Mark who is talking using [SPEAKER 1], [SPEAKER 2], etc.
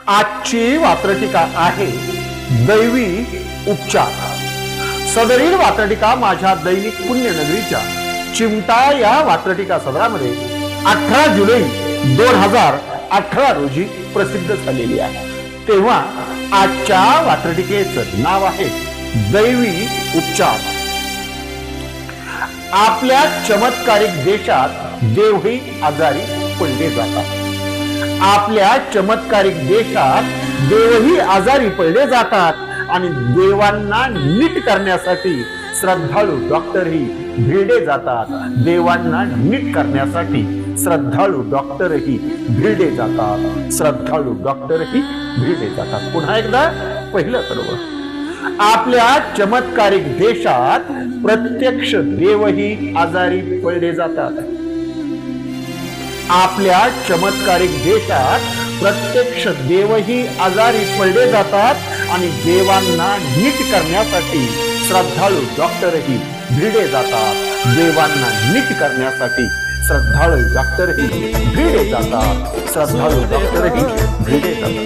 [SPEAKER 1] आजची वात्रटिका आहे दैवी उपचार। सदरील वात्रटिका माझ्या दैनिक पुण्यनगरीच्या चिमटा या वात्रटिका सदरामध्ये 18 जुलै 2018 रोजी प्रसिद्ध झालेली आहे। तेव्हा आजच्या वात्रटिकेचं नाव आहे दैवी उपचार। आपल्या चमत्कारिक देशात देवही आजारी पडले जातात। आपल्या चमत्कारिक देशात देवही आजारी पडले जातात आणि देवांना नीट करण्यासाठी श्रद्धाळू डॉक्टरही भिडले जातात। देवांना नीट करण्यासाठी श्रद्धाळू डॉक्टरही भिडले जातात। श्रद्धाळू डॉक्टरही भिडले जातात। पुन्हा एकदा पहिलं बरोबर। आपल्या चमत्कारिक देशात प्रत्यक्ष देवही आजारी पडले जातात। आपल्या चमत्कारिक देशात प्रत्यक्ष देवही आजारी पडले जातात आणि देवांना नीट करण्यासाठी श्रद्धाळू डॉक्टरही भिडले जातात। देवांना नीट करण्यासाठी श्रद्धाळू डॉक्टरही भिडले जातात। श्रद्धाळू डॉक्टरही भिडले जातात।